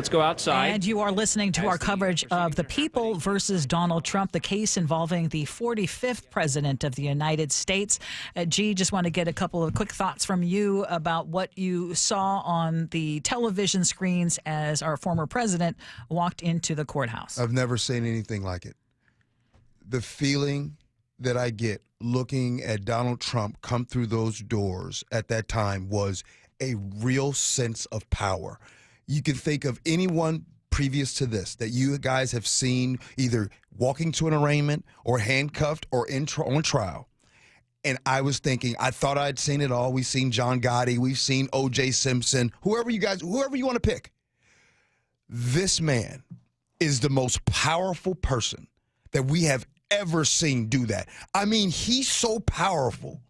Let's go outside. And you are listening to our coverage of the People versus Donald Trump, the case involving the 45th president of the United States. Gee, just want to get a couple of quick thoughts from you about what you saw on the television screens as our former president walked into the courthouse. I've never seen anything like it. The feeling that I get looking at Donald Trump come through those doors at that time was a real sense of power. You can think of anyone previous to this that you guys have seen either walking to an arraignment or handcuffed or on trial. And I was thinking, I thought I'd seen it all. We've seen John Gotti. We've seen O.J. Simpson, whoever you want to pick. This man is the most powerful person that we have ever seen do that. I mean, he's so powerful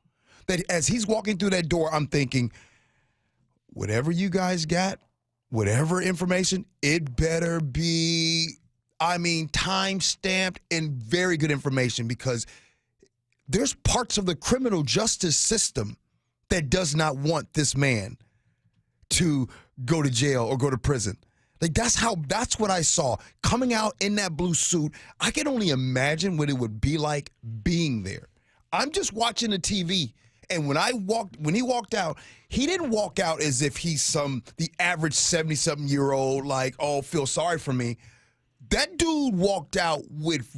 that as he's walking through that door, I'm thinking, whatever you guys got, whatever information, it better be, time-stamped and very good information, because there's parts of the criminal justice system that does not want this man to go to jail or go to prison. Like, that's what I saw. Coming out in that blue suit, I can only imagine what it would be like being there. I'm just watching the TV. And when he walked out, he didn't walk out as if he's the average 70-something-year-old, like, oh, feel sorry for me. That dude walked out with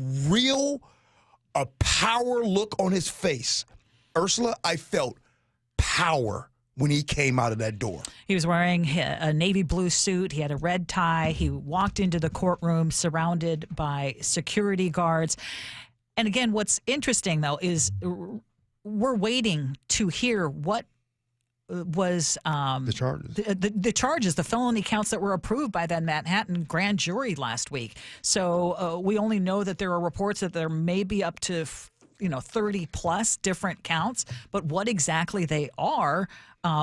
a power look on his face. Ursula, I felt power when he came out of that door. He was wearing a navy blue suit. He had a red tie. He walked into the courtroom surrounded by security guards. And again, what's interesting, though, is we're waiting to hear what was the charges. The charges, the felony counts that were approved by that Manhattan grand jury last week. So we only know that there are reports that there may be up to 30 plus different counts, but what exactly they are,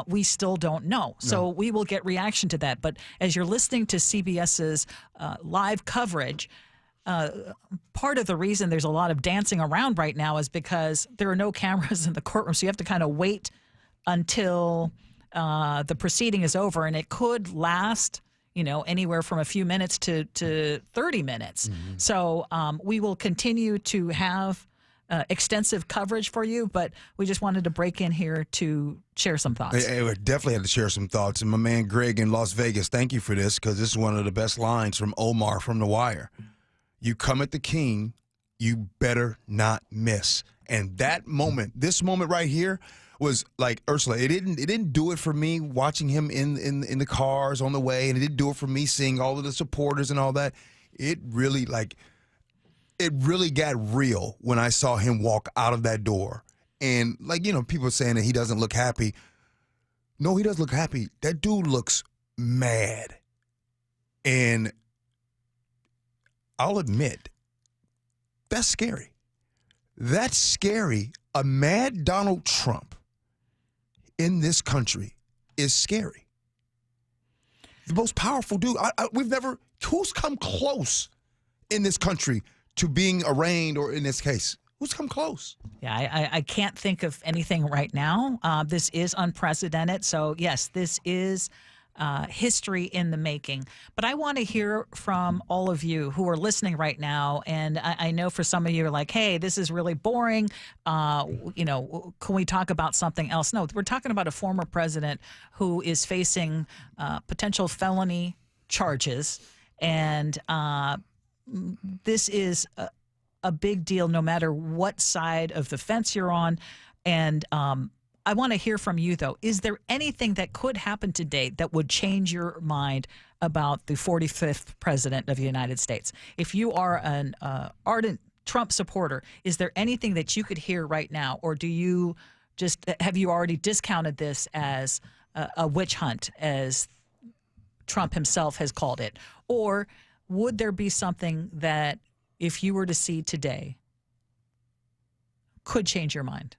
we still don't know. So we will get reaction to that. But as you're listening to CBS's live coverage, part of the reason there's a lot of dancing around right now is because there are no cameras in the courtroom. So you have to kind of wait until the proceeding is over, and it could last, anywhere from a few minutes to 30 minutes. Mm-hmm. So we will continue to have extensive coverage for you, but we just wanted to break in here to share some thoughts. I definitely had to share some thoughts. And my man Greg in Las Vegas, thank you for this, because this is one of the best lines from Omar from The Wire. You come at the king, you better not miss. And this moment right here was like, Ursula, it didn't do it for me watching him in the cars on the way, and it didn't do it for me seeing all of the supporters and all that. It really got real when I saw him walk out of that door. And people are saying that he doesn't look happy. No, he does look happy. That dude looks mad. And I'll admit, that's scary. That's scary. A mad Donald Trump in this country is scary. The most powerful dude. Who's come close in this country to being arraigned, or in this case, who's come close? Yeah, I can't think of anything right now. This is unprecedented. So, yes, this is history in the making. But I want to hear from all of you who are listening right now. And I know for some of you are like, hey, this is really boring. Can we talk about something else? No, we're talking about a former president who is facing potential felony charges. And this is a big deal no matter what side of the fence you're on. And I want to hear from you, though. Is there anything that could happen today that would change your mind about the 45th president of the United States? If you are an ardent Trump supporter, is there anything that you could hear right now? Or have you already discounted this as a witch hunt, as Trump himself has called it? Or would there be something that, if you were to see today, could change your mind?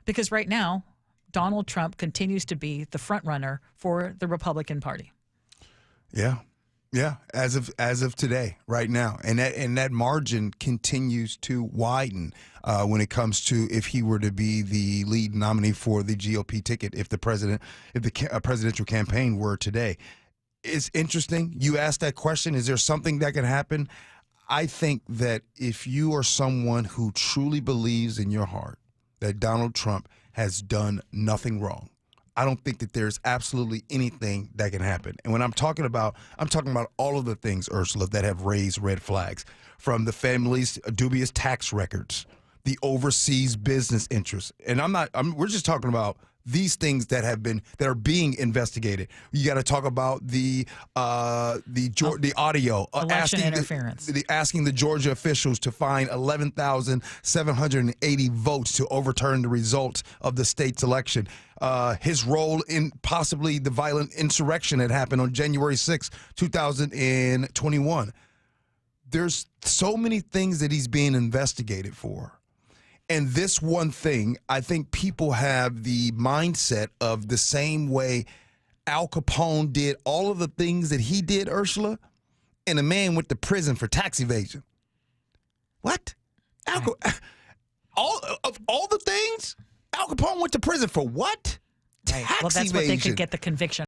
Because right now, Donald Trump continues to be the front runner for the Republican Party. Yeah. As of today, right now, and that margin continues to widen when it comes to if he were to be the lead nominee for the GOP ticket, if the presidential campaign were today. It's interesting. You asked that question. Is there something that can happen? I think that if you are someone who truly believes in your heart that Donald Trump has done nothing wrong, I don't think that there's absolutely anything that can happen. And when I'm talking about all of the things, Ursula, that have raised red flags, from the family's dubious tax records, the overseas business interests. And we're just talking about these things that are being investigated. You got to talk about the audio election interference, asking the Georgia officials to find 11,780 votes to overturn the results of the state's election. His role in possibly the violent insurrection that happened on January 6, 2021. There's so many things that he's being investigated for. And this one thing, I think people have the mindset of the same way Al Capone did all of the things that he did, Ursula, and a man went to prison for tax evasion. What? All the things? Al Capone went to prison for what? Right. Well, that's Tax what they evasion. could get the conviction